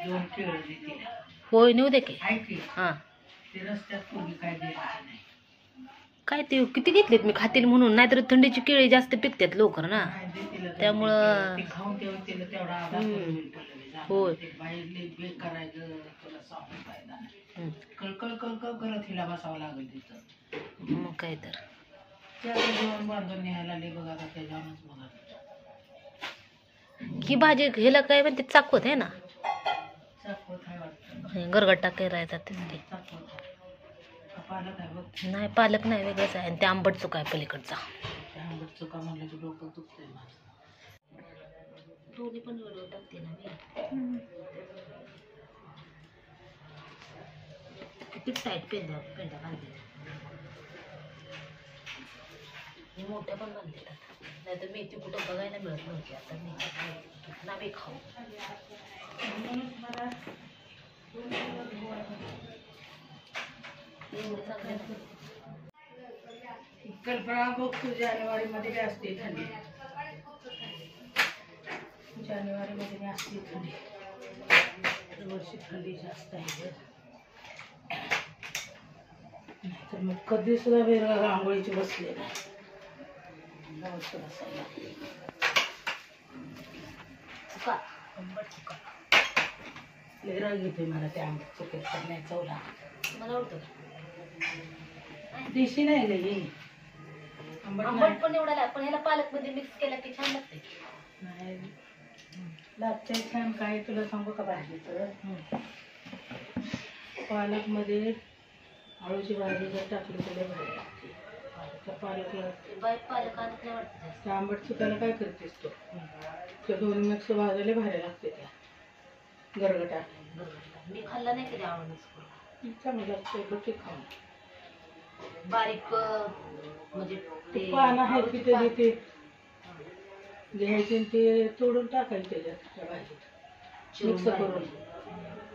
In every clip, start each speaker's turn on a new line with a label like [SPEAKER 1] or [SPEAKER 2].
[SPEAKER 1] दोन केळं देतील.
[SPEAKER 2] होय नेऊ दे की.
[SPEAKER 1] ऐक
[SPEAKER 2] हां
[SPEAKER 1] ते रस्त्यात कोणी काय द्यायचं नाही.
[SPEAKER 2] काय ते किती घेतलेत मी खातील म्हणून, नाहीतर थंडीची केळी जास्त पिकतात लवकर ना, त्यामुळं
[SPEAKER 1] ते खाऊन तेवढं तेवढा आधार
[SPEAKER 2] होय.
[SPEAKER 1] बाहेर बेक करायचं तुला सांगून फायदा नाही. कळकळ कळकळ करत हिला बसावं लागेल तिथं.
[SPEAKER 2] मग काय तर
[SPEAKER 1] त्याचं जेवण बांधून न्यायला आले बघा आता त्याच्यावरच बघा.
[SPEAKER 2] ही भाजी ह्याला काय म्हणते चाकवत आहे ना,
[SPEAKER 1] चाकवत आहे वाटतं.
[SPEAKER 2] गरगट्टा काय राहतात ते.
[SPEAKER 1] चाकवत पालक आहे बघ.
[SPEAKER 2] नाही पालक नाही, वेगळंच आहे. आणि ते आंबट चुका आहे पलीकडचा.
[SPEAKER 1] आंबट चुका म्हणलं की डोकं दुखतंय माझं.
[SPEAKER 2] दोन्ही पण व्हिडिओ टाकते ना मी. किती टाईट पेंड्या पेंड्या बांधल्या, मोठ्या पण बांधलेल्या. नाही तर मेथी कुठं बघायला मिळत नव्हती. आता मेथी ना बी खाऊ.
[SPEAKER 1] कल्पना बघ तू जानेवारीमध्ये काय असते थंडी. जानेवारीमध्ये असते थंडी. वर्षी थंडी जास्त आहे. तर मग कधी सुद्धा वेगळं रांगोळीची बसले नाही.
[SPEAKER 2] चुका आंबट चुका
[SPEAKER 1] लेकरा घेते मला त्या आंबट चुकीत करण्या चवला.
[SPEAKER 2] मला आवडतं
[SPEAKER 1] देशी नाही लई
[SPEAKER 2] आंबट पण एवढा पण ह्याला पालक मध्ये मिक्स केला की छान लागते.
[SPEAKER 1] नाही लागते छान. काय तुला सांगू का भाजीचं, पालक मध्ये आळूची भाजी जर टाकली तर भाजी लागते. पालकला
[SPEAKER 2] पालक आणत नाही वाटतं.
[SPEAKER 1] त्या आंबट चुकायला काय करतेस तू, त्या दोन मिक्स भाजायला भारी लागते. त्या गरगटा
[SPEAKER 2] मी खाल्ला नाही कधी आवडून.
[SPEAKER 1] चांगलं लागते बघ खाऊन.
[SPEAKER 2] बारीक म्हणजे
[SPEAKER 1] ते पानं आहेत की ते घ्यायचे ते तोडून टाकायचे त्याच्यात त्या भाजीत मिक्स करून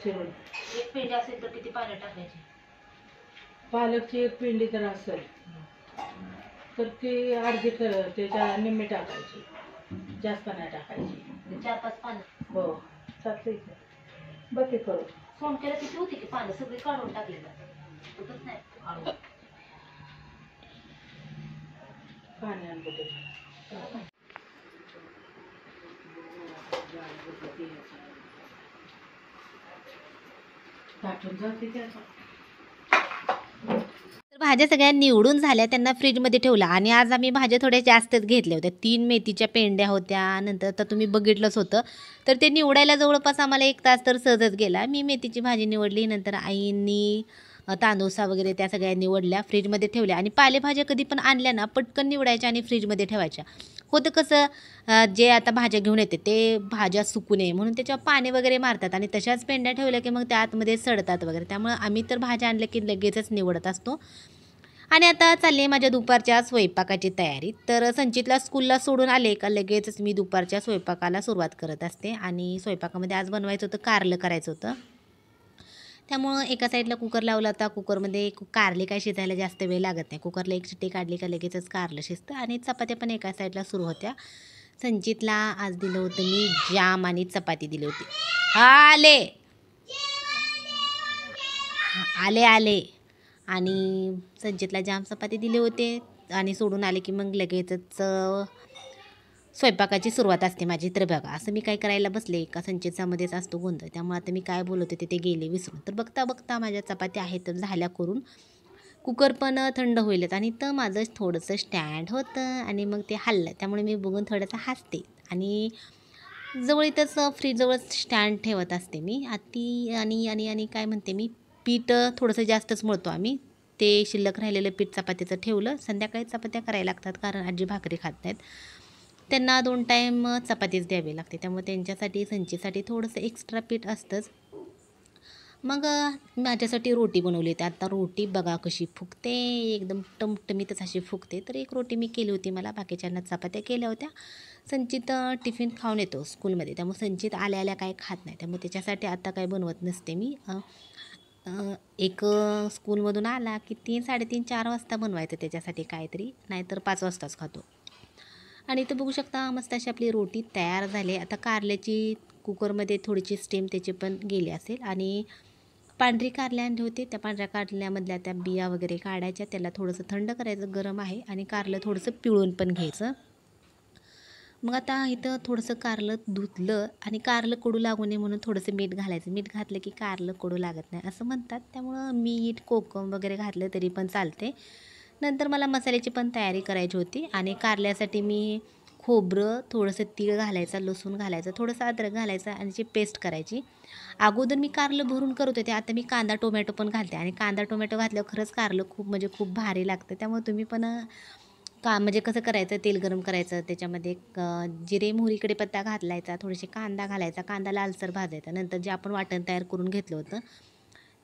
[SPEAKER 1] चिरून.
[SPEAKER 2] एक पेंडी असेल तर किती पानं टाकायची.
[SPEAKER 1] पालकची एक पेंडी तर असेल तर ती अर्धी त्याच्या निम्मी टाकायची, जास्त नाही टाकायची.
[SPEAKER 2] 4-5 पानं.
[SPEAKER 1] हो चालते बघ ते करू.
[SPEAKER 2] फोन केला किती होती की पानं सगळी काढून टाकली होतच नाही.
[SPEAKER 1] पाणी आणतो दाटून जाते त्याचा.
[SPEAKER 2] भाज्या सगळ्या निवडून झाल्या, त्यांना फ्रीजमध्ये ठेवल्या. आणि आज आम्ही भाज्या थोड्या जास्तच घेतल्या होत्या. 3 मेथीच्या पेंड्या होत्या. नंतर तर तुम्ही बघितलंच होतं, तर ते निवडायला जवळपास आम्हाला 1 तास तर सहजच गेला. मी मेथीची भाजी निवडली, नंतर आईंनी तांदूसा वगैरे त्या सगळ्या निवडल्या, फ्रीजमध्ये ठेवल्या. आणि पालेभाज्या कधी पण आणल्या ना पटकन निवडायच्या आणि फ्रीजमध्ये ठेवायच्या. होतं कसं, जे आता भाज्या घेऊन येते ते भाज्या सुकू नये म्हणून त्याच्यावर पाणी वगैरे मारतात आणि तशाच पेंड्या ठेवल्या की मग त्या आतमध्ये सडतात वगैरे. त्यामुळे आम्ही तर भाज्या आणल्या की लगेचच निवडत असतो. आणि आता चालली आहे माझ्या दुपारच्या स्वयंपाकाची तयारी. तर संचितला स्कूलला सोडून आले का लगेचच मी दुपारच्या स्वयंपाकाला सुरुवात करत असते. आणि स्वयंपाकामध्ये आज बनवायचं होतं, कारलं करायचं होतं. त्यामुळं एका साईडला कुकर लावला होता. कुकरमध्ये कारले काय शिजायला जास्त वेळ लागत नाही. कुकरला 1 शिट्टी काढली का लगेचच कारलं शिजतं. आणि चपात्या पण एका साईडला सुरू होत्या. संचितला आज दिलं होतं मी जाम आणि चपाती दिली होती. आले आले आले आणि संचितला जाम चपाती दिले होते. आणि सोडून आले की मग लगेचच स्वयंपाकाची सुरुवात असते माझी. तर बघा असं मी काय करायला बसले का संचितचामध्येच असतो गोंधळ. त्यामुळे आता मी काय बोलत होते ते गेले विसरून. तर बघता बघता माझ्या चपात्या आहेत तर झाल्या करून. कुकर पण थंड होईलच. आणि तर माझं थोडंसं स्टँड होतं आणि मग ते हललं. त्यामुळे मी बघून थोडंसं हसते. आणि जवळच फ्रीजजवळ स्टँड ठेवत असते मी. आणि काय म्हणते मी, पीठ थोडंसं जास्तच मळतो आम्ही. ते शिल्लक राहिलेलं पीठ चपातीचं ठेवलं. संध्याकाळी चपात्या करायला लागतात कारण आजी भाकरी खात नाहीत. त्यांना 2 टाईम चपातीच द्यावी लागते. त्यामुळे त्यांच्यासाठी संचीसाठी थोडंसं एक्स्ट्रा पीठ असतंच. मग माझ्यासाठी रोटी बनवली होती. आता रोटी बघा कशी फुगते, एकदम टमटमीतच अशी फुगते. तर 1 रोटी मी केली होती, मला बाकीच्यांना चपात्या केल्या होत्या. संचित टिफिन खाऊन येतो स्कूलमध्ये, त्यामुळे संचित आल्या आल्या काय खात नाही. त्यामुळे त्याच्यासाठी आता काय बनवत नसते मी. एक स्कूलमधून आला की 3, 3:30, 4 वाजता बनवायचं त्याच्यासाठी काहीतरी, नाहीतर 5 वाजताच खातो. आणि इथं बघू शकता मस्त अशी आपली रोटी तयार झाली. आता कारल्याची कुकरमध्ये थोडीशी स्टीम त्याची पण गेली असेल. आणि पांढरी कारले आणली होती, त्या पांढऱ्या कारल्यामधल्या त्या बिया वगैरे काढायच्या, त्याला थोडंसं थंड करायचं, गरम आहे, आणि कारलं थोडंसं पिळून पण घ्यायचं. मग आता इथं थोडंसं कारलं धुतलं आणि कारलं कडू लागू नये म्हणून थोडंसं मीठ घालायचं. मीठ घातलं की कारलं कडू लागत नाही असं म्हणतात, त्यामुळं मीठ कोकम वगैरे घातलं तरी पण चालते. नंतर मला मसाल्याची पण तयारी करायची होती आणि कारल्यासाठी मी खोबरं, थोडंसं तीळ घालायचं, लसूण घालायचं, थोडंसं अद्रक घालायचं आणि त्याची पेस्ट करायची. अगोदर मी कारलं भरून करत होते, आता मी कांदा टोमॅटो पण घालते. आणि कांदा टोमॅटो घातल्यावर खरंच कारलं खूप म्हणजे खूप भारी लागतं. त्यामुळे तुम्ही पण म्हणजे कसं करायचं, तेल गरम करायचं, त्याच्यामध्ये जिरे मोहरी कढीपत्ता घालायचा, थोडेसे कांदा घालायचा, कांदा लालसर भाजायचा. नंतर जे आपण वाटण तयार करून घेतलं होतं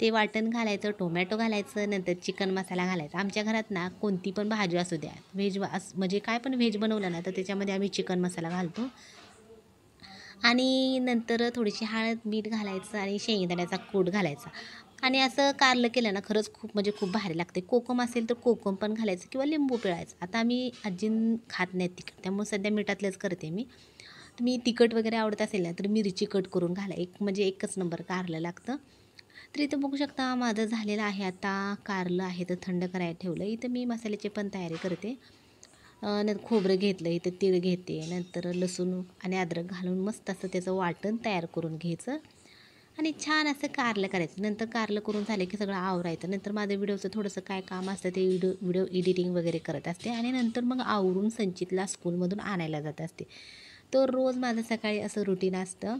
[SPEAKER 2] ते वाटण घालायचं, टोमॅटो घालायचं, नंतर चिकन मसाला घालायचा. आमच्या घरात ना कोणती पण भाजी असू द्या, व्हेज म्हणजे काय पण व्हेज बनवलं ना तर त्याच्यामध्ये आम्ही चिकन मसाला घालतो. आणि नंतर थोडीशी हळद, मीठ घालायचं आणि शेंगदाण्याचा कूट घालायचा. आणि असं कारलं केलं ना खरंच खूप म्हणजे खूप भारी लागते. कोकम असेल तर कोकम पण घालायचं किंवा लिंबू पिळायचं. आता आम्ही अजिन खात नाही तिखट, त्यामुळे सध्या मिठातलंच करते मी. तुम्ही तिखट वगैरे आवडत असेल ना तर मिरची कट करून घाला, म्हणजे एकच नंबर कारलं लागतं. तर इथं बघू शकता माझं झालेलं आहे. आता कारलं आहे तर थंड करायला ठेवलं. इथं मी मसाल्याची पण तयारी करते. नंतर खोबरं घेतलं, इथं तीळ घेते, नंतर लसूण आणि अद्रक घालून मस्त असं त्याचं वाटण तयार करून घ्यायचं आणि छान असं कारलं करायचं. नंतर कारलं करून झाले की सगळं आवरायचं. नंतर माझं व्हिडिओचं थोडंसं काय काम असतं ते व्हिडिओ एडिटिंग वगैरे करत असते आणि नंतर मग आवरून संचितला स्कूलमधून आणायला जात असते. तर रोज माझं सकाळी असं रुटीन असतं.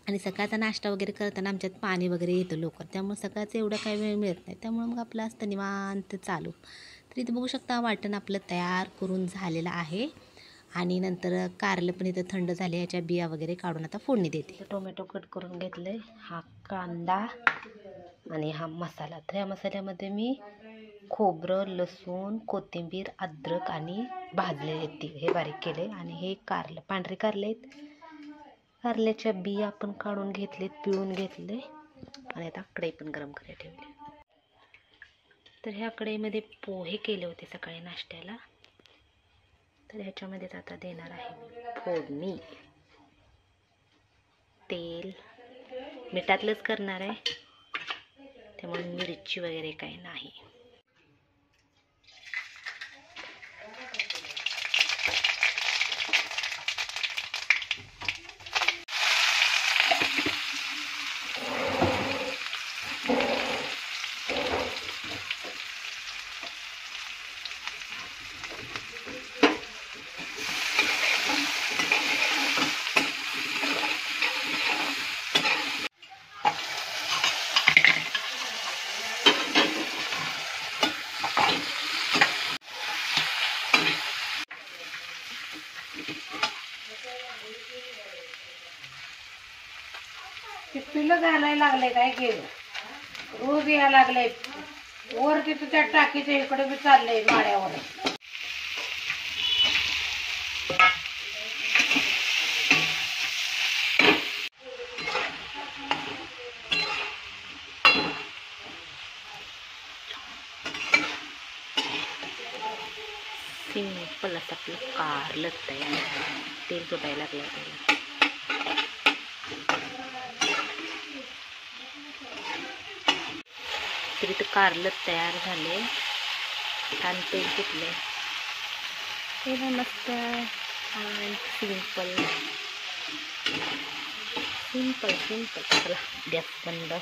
[SPEAKER 2] आणि सकाळचा नाश्ता वगैरे करताना आमच्यात पाणी वगैरे येतं लवकर, त्यामुळे सकाळचं एवढं काही वेळ मिळत नाही, त्यामुळे मग आपलं असतं निवांत चालू. तर इथं बघू शकता वाटण आपलं तयार करून झालेलं आहे. आणि नंतर कारलं पण इथं थंड झाले, याच्या बिया वगैरे काढून आता फोडणी देते. टोमॅटो कट करून घेतले, हा कांदा आणि हा मसाला. तर ह्या मसाल्यामध्ये मी खोबरं, लसूण, कोथिंबीर, अद्रक आणि भाजलेले तीळ हे बारीक केले. आणि हे कारलं, पांढरे कारले आहेत, कारल्याच्या बिया आपण काढून घेतलेत, पिळून घेतले. आणि आता कढई पण गरम करायला ठेवली. तर ह्या कढईमध्ये पोहे केले होते सकाळी नाश्त्याला, तर ह्याच्यामध्ये आता देणार आहे मी फोडणी. तेल मिठातलंच करणार आहे, त्यामुळे मिरची वगैरे काही नाही.
[SPEAKER 1] पिलं घालायला लागले काय गेलं, रोज यायला लागले वर तिथं त्या टाकीच्या इकडे बी चाललंय माड्यावर.
[SPEAKER 2] सिंपल असं आपलं कारलं तयार. तेल सुटायला लागलं त्याला. तरी तर कारलं तयार झाले, छान तेल सुटले. हे मस्त आणि सिंपल सिंपल सिंपल. चला गॅस बंद.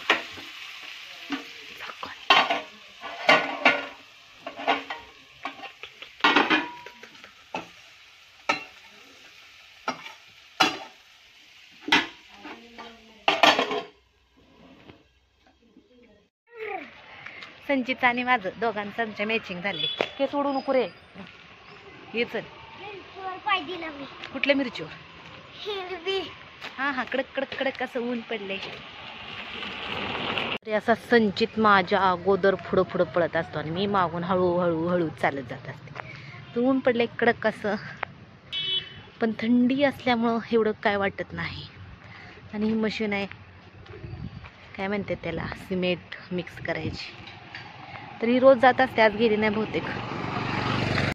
[SPEAKER 2] संचित आणि माझं दोघांचं आमच्या मॅचिंग झाले. ते सोडू नको रे, हे चल. कुठल्या मिरचीवर? हा हा, कडक कडक कडक असं ऊन पडले. असा संचित माझ्या अगोदर पुढं पुढं पळत असतो आणि मी मागून हळूहळू हळू चालत जात असते. तर ऊन पडले कडक असं, पण थंडी असल्यामुळं एवढं काय वाटत नाही. आणि ही मशीन आहे, काय म्हणते त्याला, सिमेंट मिक्स करायची. तर ही रोज जात असते, आज गेली नाही बहुतेक.